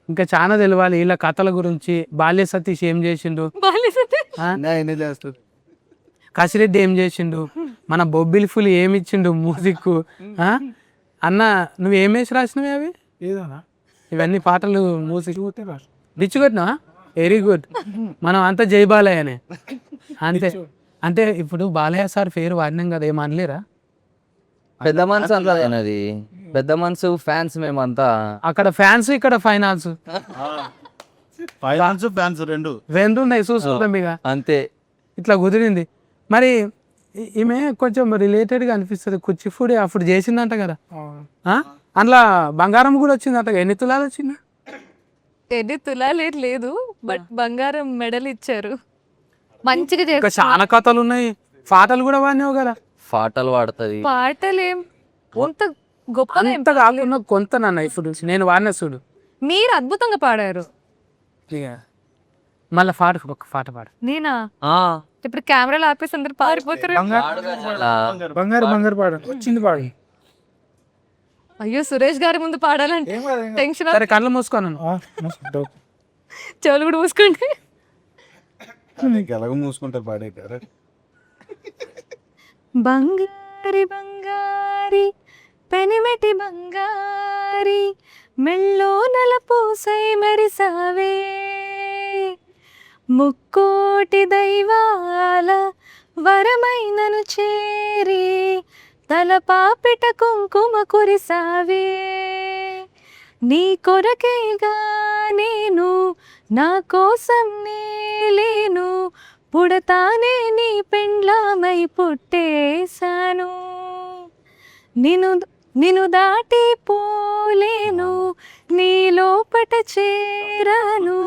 ఇంకా చాలా తెలియాలి వీళ్ళ కథల గురించి. బాల్య సతీష్ ఏం చేసిండు, కసిరెడ్డి ఏం చేసిండు, మన బొబ్బిలి ఫుల్ ఏమి ఇచ్చిండు మ్యూజిక్. అన్న నువ్వు ఏం వేసి రాసినవి అవి? ఏదన్నా ఇవన్నీ పాటలు మ్యూజిక్ డిచ్ కొట్టినా? Very good. మనం అంతా జై బాలయ్యనే అంతే. అంటే ఇప్పుడు బాలయ్య సార్ పేరు వాడినాం కదా, ఏమనలేరా? పెద్ద మనసు అంటది, పెద్ద మనసు ఫ్యాన్స్ మేమంతా. అక్కడ ఫ్యాన్స్, ఇక్కడ ఫైనాన్స్ ఫ్యాన్స్ రెండు ఉన్నాయి, చూసుకుంటాం ఇక అంతే. ఇట్లా కుదిరింది. మరి ఈమె కొంచెం రిలేటెడ్గా అనిపిస్తుంది. కూచిపూడి అప్పుడు చేసిందంట కదా, అందులో బంగారం కూడా వచ్చిందంట. ఎన్ని తులాలు వచ్చిందా? 10 తులాలు లేదు, బట్ బంగారం మెడల్ ఇచ్చారు. మంచిగా ఇంకా చేస్తారు. చాలా కథలు ఉన్నాయి, పాటలు కూడా వాడినావు కదా. పాటలు పాడుతుంది. పాటలేం అంత గొప్ప అంత కాకుండా కొంత నన్న ఇప్పుడు నేను వాడిన చూడు. మీరు అద్భుతంగా పాడారు. ఇక మళ్ళీ ఒక పాట పాడు. నేనా? ఇప్పుడు కెమెరాలు ఆపేసి అందరు పారిపోతారు. బంగారు బంగారు పాడు వచ్చింది పాడు. అయ్యో సురేష్ గారి ముందు పాడాలంటే టెన్షన్. సరే కళ్ళు మూసుకోను. చెవులు కూడా మూసుకోండి. ఎలాగో మూసుకుంటారు పాడేటారు. బంగారి బంగారి పెనిమెటి బంగారి మెళ్ళో నలపూసై మెరిసావే, ముక్కోటి దైవాల వరమైనను చేరి తలపాపిట కుంకుమ కురిసావే. నీ కొరకేగా నేను, నా కోసం నేలేను, పుడతానే నీ పెండ్లామై పుట్టేశాను. నిన్ను దాటి పోలేను, నీ లోపట చేరాను,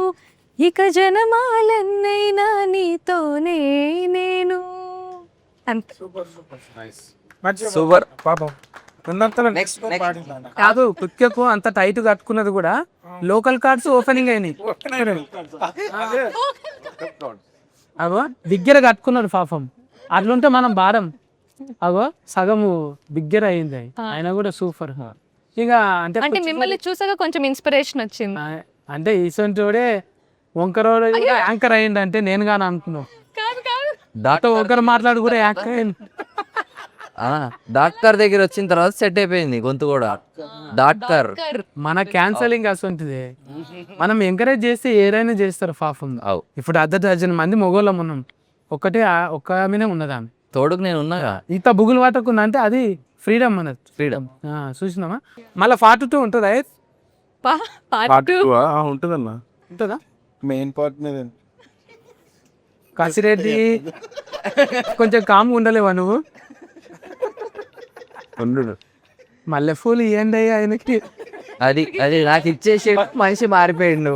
ఇక జనమాలన్నైనా నీతోనే నేను. అంతే. సూపర్. పాపం కాదు కుక్కెకు అంత టైట్ కట్టుకున్నది కూడా లోకల్ కార్డ్స్ ఓపెనింగ్ అయినాయి. అగో బిగ్గర కట్టుకున్నాడు పాపం. అట్లుంటే మనం భారం. అగో సగము బిగ్గర అయింది, ఆయన కూడా సూపర్. ఇక అంటే మిమ్మల్ని చూసాక కొంచెం ఇన్స్పిరేషన్ వచ్చింది. అంటే ఈసొంటోడే వంకరోడు యాంకర్ అయ్యిండు అంటే నేను కానీ అనుకున్నావు. కాదు కాదు, దాంతో ఒకరు మాట్లాడు కూడా యాంకర్ అయ్యింది. డాక్టర్ దగ్గర వచ్చిన తర్వాత సెట్ అయిపోయింది గొంతు కూడా. డాక్టర్ మన క్యాన్సలింగ్ అసంటిది. మనం ఎంకరేజ్ చేస్తే ఏదైనా చేస్తారు పాపం. అవు ఇప్పుడు 10 మంది మొగోళ్ళం ఉన్నాం, ఒక్క ఆమెనే ఉన్నది ఆమె. తోడుకు నేను ఉన్నాగా. ఇంత బుగులు పట్టకుండా అంటే అది ఫ్రీడమ్ అన్నది. ఫ్రీడమ్. చూసినామా? మళ్ళీ 42 ఉంటుందా? పార్ట్ ఉంటుందన్న. ఉంటుందా? మెయిన్ పార్ట్ మీద కసిరెడ్డి కొంచెం కామ్గా ఉండలేవా నువ్వు? మల్లెపూలు ఇవ్వండి అయ్యా ఆయనకి. అది అది నాకు ఇచ్చేసి మనిషి మారిపోయిండు.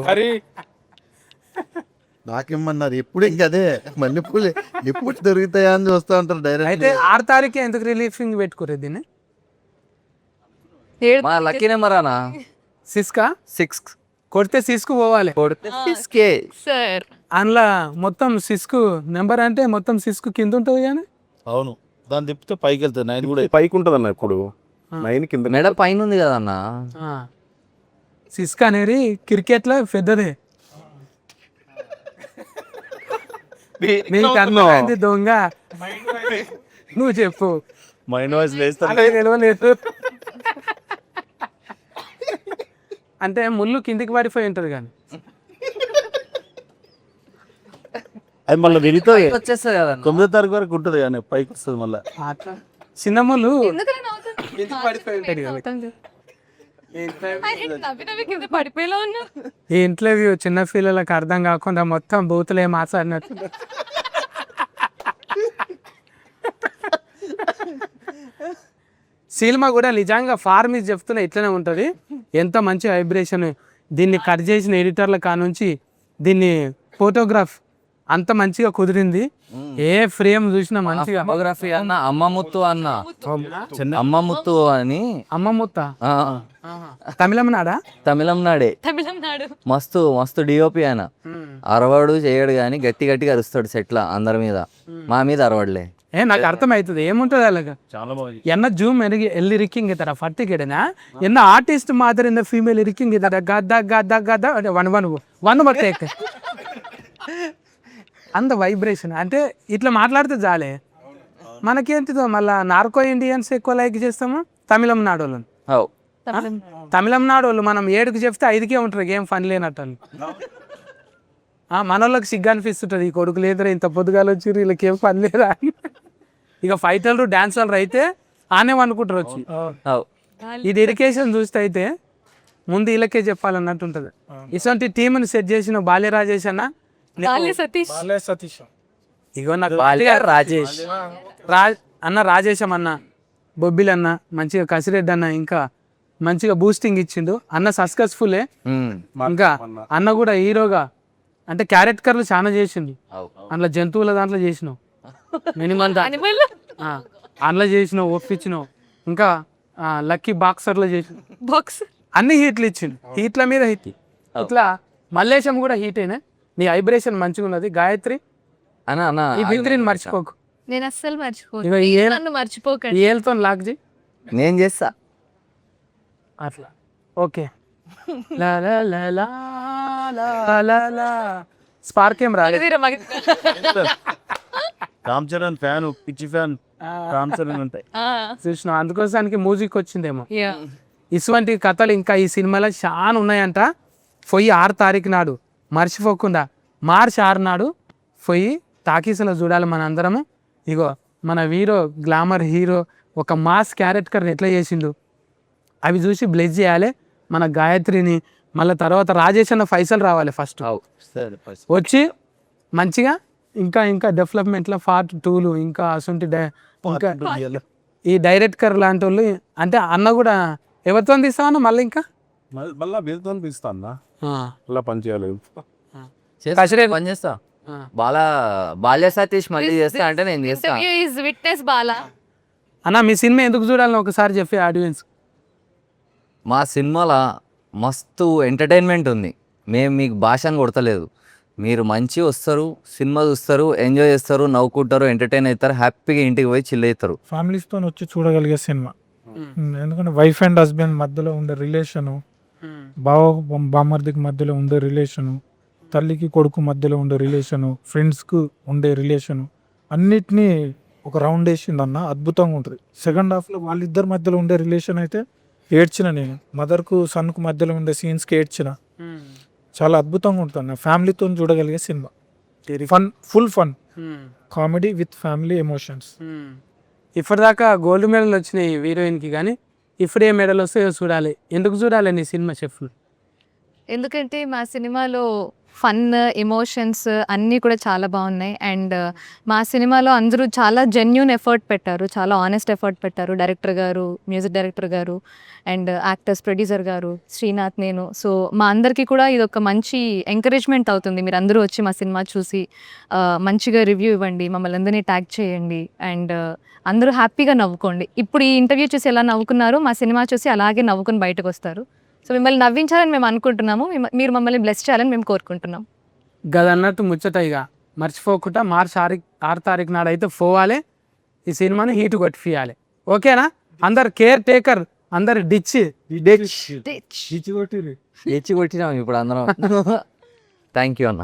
నాకేమన్నారు ఎప్పుడు ఇంక అదే మల్లెపూలు ఎప్పుడు దొరుకుతాయా అని చూస్తూ ఉంటారు డైరెక్ట్. అయితే 6 తారీఖు ఎందుకు రిలీఫింగ్ పెట్టుకోరు దీన్ని? మా లక్కీ నెంబర్ అన్న సిస్కా 6 కొడితే సిస్కు పోవాలి. కొడితే 6K. సార్ అందులో మొత్తం సిస్కు నెంబర్ అంటే మొత్తం సిస్కు కింద ఉంటుంది కానీ. అవును, దాన్ని తిప్పితే పైకి వెళ్తుంది. 9 కూడా పైకి ఉంటుంది అన్న, ఇప్పుడు 9 కింద. మెడ పైన ఉంది కదన్న. సిస్క్ అనేది క్రికెట్లో పెద్దదే. నీకు అర్థమైంది దొంగ, నువ్వు చెప్పు. మైండ్ వాయిస్ వేస్తా. అదే నిలవలేదు అంటే ముళ్ళు కిందికి పడిపోయి ఉంటుంది కానీ. అది మళ్ళీ విరిగితే వచ్చేస్తుంది కదన్న. 9వ తారీఖు వరకు ఉంటుంది కానీ పైకి వస్తుంది మళ్ళీ. అట్లా చిన్న ముళ్ళు ఎందుకలా నవ్వుతుంది? కిందికి పడిపోయి ఉంటుంది కదా. పడిపోయేలా ఉన్నా. ఈ ఇంటర్వ్యూ చిన్న పిల్లలకు అర్థం కాకుండా మొత్తం బూతులే మాట్లాడినట్టు. సినిమా కూడా నిజంగా ఫార్మీస్ చెప్తున్నా ఇట్లనే ఉంటుంది. ఎంత మంచి వైబ్రేషన్. దీన్ని కట్ చేసిన ఎడిటర్ల కానుంచి దీన్ని ఫోటోగ్రాఫ్ అంత మంచిగా కుదిరింది. ఏ ఫ్రేమ్ చూసినా మంచిగా. ఫోటోగ్రఫీ అన్న అమ్మముత్తు అన్న, అమ్మముత్తు అని. అమ్మమ్ముత్త ఆ, తమిళనాడా? తమిళనాడే. తమిళనాడు. మస్తు మస్తు డిఓపి ఆయన. అరవడు చేయడు కానీ గట్టి గట్టిగా అరుస్తాడు సెట్ల అందరి మీద. మా మీద అరవడలే. నాకు అర్థమవుతుంది ఏముంటుంది అలాగా. చాలా బాగా என்ன ஜூம் எனக்கு எல்லி இருக்கீங்க தர ஃபட்டு கேடுனா என்ன ஆர்டிஸ்ட் மாதிரி இந்த ஃபீமேல் இருக்கீங்க தர கதா கதா கதா వన్ టేక్ అంత వైబ్రేషన్ అంటే ఇట్లా మాట్లాడితే చాలే. మనకేంటిదో మళ్ళీ నార్కో ఇండియన్స్ ఎక్కువ లైక్ చేస్తాము తమిళనాడు వాళ్ళని. అవు తమిళనాడు వాళ్ళు మనం 7కి చెప్తే 5కే ఉంటారు, ఏం ఫన్ లేనట్టు. మన వాళ్ళకి సిగ్గు అనిపిస్తుంటుంది, ఈ కొడుకు లేదురా ఇంత పొద్దుగాలు వచ్చి వీళ్ళకి ఏం పని లేదా. ఇక ఫైటర్లు డాన్సర్లు అయితే ఆనే అనుకుంటారు వచ్చి. అవు ఈ డెడికేషన్ చూస్తే అయితే ముందు వీళ్ళకే చెప్పాలన్నట్టు ఉంటుంది. ఇటువంటి టీంని సెట్ చేసిన బాల్య రాజేష్ అన్న, సతీష్. ఇగో నాకు రాజేష్ అన్న రాజేశం అన్న, బొబ్బిల్ అన్న, మంచిగా కసిరెడ్డి అన్న ఇంకా మంచిగా బూస్టింగ్ ఇచ్చిండు అన్న. సక్సెస్ఫుల్లే. ఇంకా అన్న కూడా హీరోగా అంటే క్యారెక్టర్లు చాలా చేసిండు. అందులో జంతువుల దాంట్లో చేసినావు, మినిమం అందులో చేసినావు, ఒప్పించినావు. ఇంకా లక్కీ బాక్సర్లో చేసిన అన్ని హీట్లు ఇచ్చిండు. హీట్ల మీద హీట్. ఇట్లా మల్లేశం కూడా హీట్ అయినా. నీ వైబ్రేషన్ మంచిగా ఉన్నది. గాయత్రి అన్న అన్న ఈ బింద్రిని మర్చిపోకు. నేను అస్సలు మర్చిపోను. ఇగో నన్ను మర్చిపోకండి. ఈ ఏళ్ళతో లాక్ చేయి నేను చేస్తా అట్లా. ఓకే. లా లా లా లా లా లా లా. స్పార్క్ ఏం రాలేదు. రామ్ చరణ్ ఫ్యాన్, పిచ్చి ఫ్యాన్ రామ్ చరణ్ ఉంటాయి. చూసిన అందుకోసానికి మ్యూజిక్ వచ్చిందేమో. ఇటువంటి కథలు ఇంకా ఈ సినిమాలో చాలా ఉన్నాయంట. పొయ్యి 6 తారీఖు నాడు మర్చిపోకుండా మార్చి 6 నాడు పొయ్యి టాకీస్లో చూడాలి మన అందరము. ఇగో మన హీరో గ్లామర్ హీరో ఒక మాస్ క్యారెక్టర్ని ఎట్లా చేసిండు అవి చూసి బ్లెస్ చేయాలి మన గాయత్రిని. మళ్ళీ తర్వాత రాజేష్ అన్న పైసలు రావాలి ఫస్ట్ వచ్చి మంచిగా ఇంకా ఇంకా డెవలప్మెంట్లో పార్ట్ 2లు ఇంకా అసంటి ఇంకా ఈ డైరెక్టర్ లాంటి వాళ్ళు అంటే అన్న కూడా ఎవరితో తీస్తామన్నా మళ్ళీ ఇంకా మళ్ళీ వీళ్ళతో పిలుస్తా అన్న, మళ్ళీ పని చేయాలి. పని చేస్తా. బాల్య సతీష్ మళ్ళీ చేస్తా అంటే నేను చేస్తా. విట్నెస్ బాలా అన్న మీ సినిమా ఎందుకు చూడాలని ఒకసారి చెప్పే ఆడియన్స్. మా సినిమాలో మస్తు ఎంటర్టైన్మెంట్ ఉంది. మేము మీకు భాషను కొడతలేదు. మీరు మంచి వస్తారు, సినిమా చూస్తారు, ఎంజాయ్ చేస్తారు, నవ్వుకుంటారు, ఎంటర్టైన్ అవుతారు, హ్యాపీగా ఇంటికి పోయి చిల్ అవుతారు. ఫ్యామిలీస్తో వచ్చి చూడగలిగే సినిమా. ఎందుకంటే వైఫ్ అండ్ హస్బెండ్ మధ్యలో ఉండే రిలేషను, బావ బామర్దికి మధ్యలో ఉండే రిలేషను, తల్లికి కొడుకు మధ్యలో ఉండే రిలేషను, ఫ్రెండ్స్కు ఉండే రిలేషను, అన్నిటినీ ఒక రౌండ్ వేసింది అన్న, అద్భుతంగా ఉంటుంది. సెకండ్ హాఫ్లో వాళ్ళిద్దరి మధ్యలో ఉండే రిలేషన్ అయితే ఏడ్చిన నేను, మదర్కు సన్కు మధ్యలో ఉండే సీన్స్కి ఏడ్చిన. చాలా అద్భుతంగా ఉంటుంది అన్న, ఫ్యామిలీతో చూడగలిగే cinema. Fun, full fun comedy with family emotions. ఇప్పటిదాకా గోల్డ్ మెడల్ వచ్చినాయి హీరోయిన్కి, కానీ ఇప్పుడు ఏ మెడల్ వస్తాయో చూడాలి. ఎందుకు చూడాలి నీ సినిమా చెఫ్లు? ఎందుకంటే మా సినిమాలో ఫన్, ఎమోషన్స్ అన్నీ కూడా చాలా బాగున్నాయి. అండ్ మా సినిమాలో అందరూ చాలా జెన్యూన్ ఎఫర్ట్ పెట్టారు, చాలా ఆనెస్ట్ ఎఫర్ట్ పెట్టారు. డైరెక్టర్ గారు, మ్యూజిక్ డైరెక్టర్ గారు, అండ్ యాక్టర్స్, ప్రొడ్యూసర్ గారు, శ్రీనాథ్, నేను. సో మా అందరికీ కూడా ఇది ఒక మంచి ఎంకరేజ్మెంట్ అవుతుంది. మీరు అందరూ వచ్చి మా సినిమా చూసి మంచిగా రివ్యూ ఇవ్వండి, మమ్మల్ని అందరినీ ట్యాగ్ చేయండి, అండ్ అందరూ హ్యాపీగా నవ్వుకోండి. ఇప్పుడు ఈ ఇంటర్వ్యూ చూసి ఎలా నవ్వుకున్నారో మా సినిమా చూసి అలాగే నవ్వుకుని బయటకు వస్తారు. సో మిమ్మల్ని నవ్వించాలని మేము అనుకుంటున్నాము, మీరు మమ్మల్ని బ్లెస్ చేయాలని మేము కోరుకుంటున్నాం. గదన్నట్టు ముచ్చట ఇక మర్చిపోకుండా మార్చి 6 తారీఖు నాడు అయితే పోవాలి, ఈ సినిమాని హీట్ కొట్టియాలి. ఓకేనా? అందరు కేర్ టేకర్, అందరు డిచ్ ఎచ్చి కొట్టినాం ఇప్పుడు అందరం. థ్యాంక్ యూ అన్న.